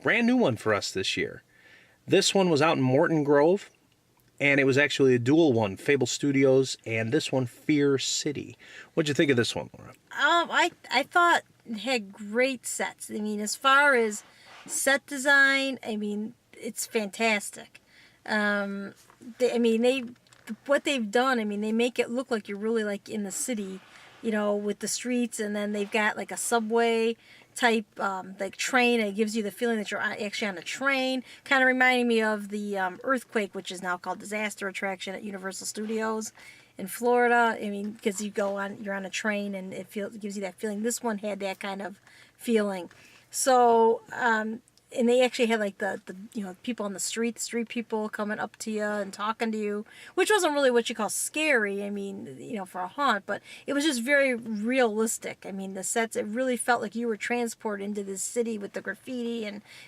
brand new one for us this year. This one was out in Morton Grove, and it was actually a dual one, Fable Studios, and this one, Fear City. What'd you think of this one, Laura? I thought it had great sets. I mean, as far as set design, I mean, it's fantastic. They what they've done, I mean, they make it look like you're really like in the city, with the streets, and then they've got like a subway type like train. It gives you the feeling that you're actually on a train, kind of reminding me of the Earthquake, which is now called Disaster Attraction at Universal Studios in Florida. I mean, because you're on a train, and it gives you that feeling. This one had that kind of feeling. So and they actually had like the people on the street people coming up to you and talking to you, which wasn't really what you call scary. I mean, for a haunt, but it was just very realistic. I mean, the sets, it really felt like you were transported into this city with the graffiti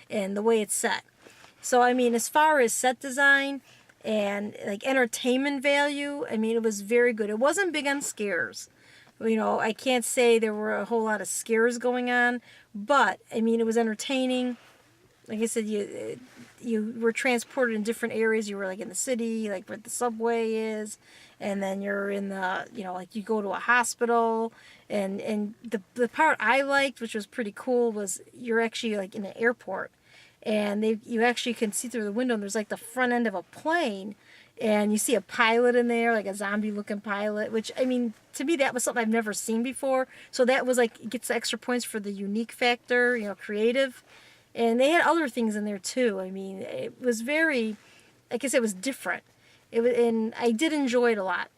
and the way it's set. So I mean, as far as set design and like entertainment value, I mean, it was very good. It wasn't big on scares. I can't say there were a whole lot of scares going on, but I mean, it was entertaining. Like I said, you were transported in different areas. You were like in the city, like where the subway is, and then you're in the, like you go to a hospital, and the part I liked, which was pretty cool, was you're actually like in an airport, and you actually can see through the window, and there's like the front end of a plane, and you see a pilot in there, like a zombie-looking pilot, which, I mean, to me, that was something I've never seen before. So that was like, it gets extra points for the unique factor, creative. And they had other things in there too. I mean, it was very, like I said, it was different. And I did enjoy it a lot.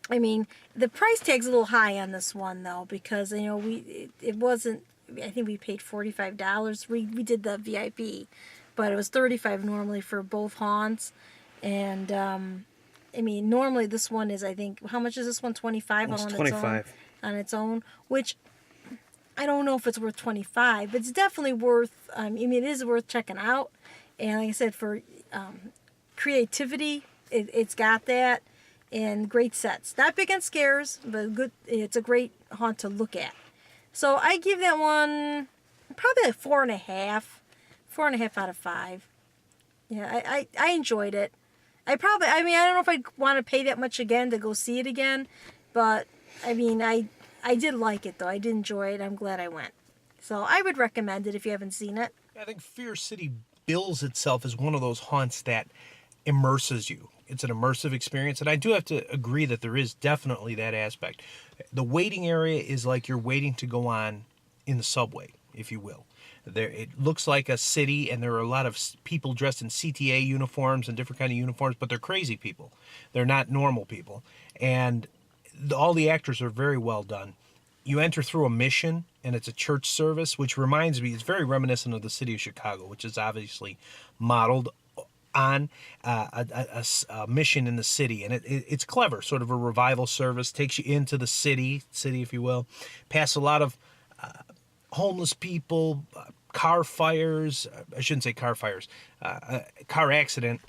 I mean, the price tag's a little high on this one though, because it wasn't. I think we paid $45. We did the VIP, but it was $35 normally for both haunts. And I mean, normally this one is, I think, how much is this one? $25 It's on $25 on its own, which I don't know if it's worth $25, but it's definitely worth. I mean, it is worth checking out. And like I said, for creativity, it's got that, and great sets. Not big on scares, but good. It's a great haunt to look at. So I give that one probably like 4.5, 4.5 out of 5. Yeah, I enjoyed it. I don't know if I'd want to pay that much again to go see it again, but I mean, I did like it, though. I did enjoy it. I'm glad I went. So I would recommend it if you haven't seen it. I think Fear City bills itself as one of those haunts that immerses you. It's an immersive experience, and I do have to agree that there is definitely that aspect. The waiting area is like you're waiting to go on in the subway, if you will. It looks like a city, and there are a lot of people dressed in CTA uniforms and different kind of uniforms, but they're crazy people. They're not normal people. And all the actors are very well done. You enter through a mission, and it's a church service, which reminds me, it's very reminiscent of the city of Chicago, which is obviously modeled on a mission in the city. And it's clever, sort of a revival service, takes you into the city if you will, past a lot of homeless people, car fires, I shouldn't say car fires, car accident,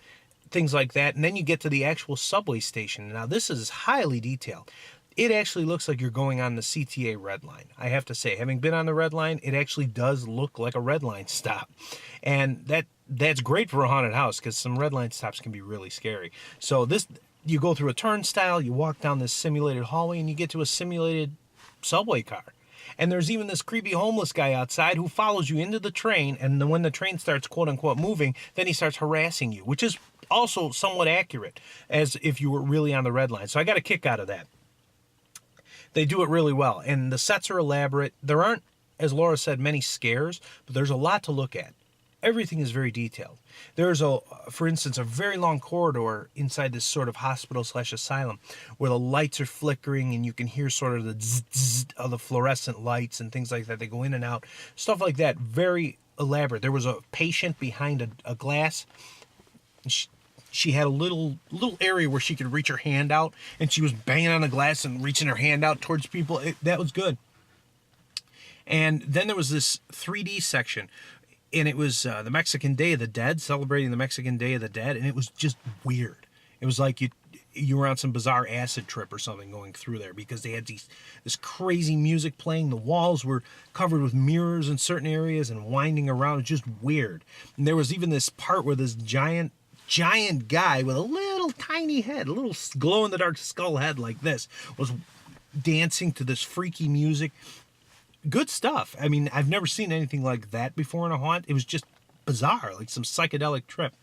things like that. And then you get to the actual subway station. Now, this is highly detailed. It actually looks like you're going on the CTA Red Line. I have to say, having been on the Red Line, it actually does look like a Red Line stop. And that's great for a haunted house, because some Red Line stops can be really scary. So you go through a turnstile, you walk down this simulated hallway, and you get to a simulated subway car. And there's even this creepy homeless guy outside who follows you into the train, and then when the train starts quote-unquote moving, then he starts harassing you, which is also somewhat accurate, as if you were really on the Red Line. So I got a kick out of that. They do it really well, and the sets are elaborate. There aren't, as Laura said, many scares, but there's a lot to look at. Everything is very detailed. There's, for instance, a very long corridor inside this sort of hospital/asylum where the lights are flickering, and you can hear sort of the zzz of the fluorescent lights and things like that. They go in and out, stuff like that. Very elaborate. There was a patient behind a glass. And she had a little area where she could reach her hand out, and she was banging on the glass and reaching her hand out towards people. That was good. And then there was this 3D section, and it was the Mexican Day of the Dead, celebrating the Mexican Day of the Dead, and it was just weird. It was like you were on some bizarre acid trip or something going through there, because they had this crazy music playing. The walls were covered with mirrors in certain areas and winding around. It's just weird. And there was even this part where this giant guy with a little tiny head, a little glow in the dark skull head like this, was dancing to this freaky music. Good stuff. I mean, I've never seen anything like that before in a haunt. It was just bizarre, like some psychedelic trip.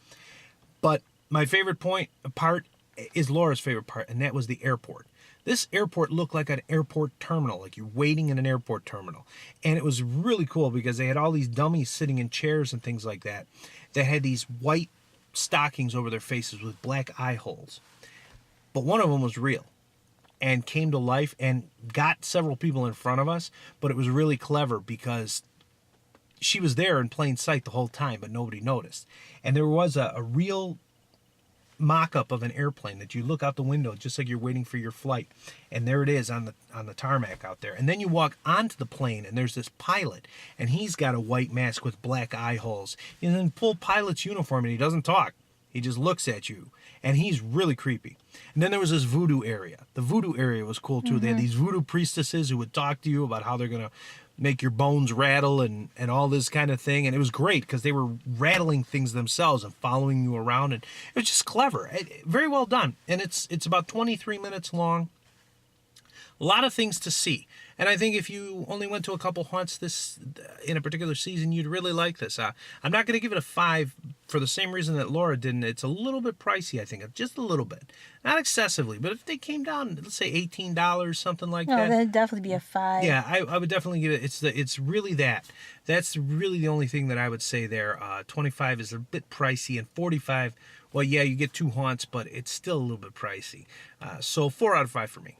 But my favorite part is Laura's favorite part, and that was the airport. This airport looked like an airport terminal, like you're waiting in an airport terminal. And it was really cool because they had all these dummies sitting in chairs and things like that. They had these white stockings over their faces with black eye holes. But one of them was real and came to life and got several people in front of us. But it was really clever because she was there in plain sight the whole time, but nobody noticed. And there was a real mock-up of an airplane that you look out the window just like you're waiting for your flight, and there it is on the tarmac out there. And then you walk onto the plane and there's this pilot, and he's got a white mask with black eye holes. He's in full pilot's uniform and he doesn't talk. He just looks at you, and he's really creepy. And then there was this voodoo area. The voodoo area was cool too. They had these voodoo priestesses who would talk to you about how they're gonna make your bones rattle and all this kind of thing. And it was great because they were rattling things themselves and following you around. And it was just clever. Very well done. And it's about 23 minutes long. A lot of things to see. And I think if you only went to a couple haunts this in a particular season, you'd really like this. I'm not going to give it a 5 for the same reason that Laura didn't. It's a little bit pricey, I think. Just a little bit. Not excessively, but if they came down, let's say $18, something like that. No, that'd definitely be a 5. Yeah, I would definitely give it. It's really that. That's really the only thing that I would say there. 25 is a bit pricey, and 45, well, yeah, you get 2 haunts, but it's still a little bit pricey. So 4 out of 5 for me.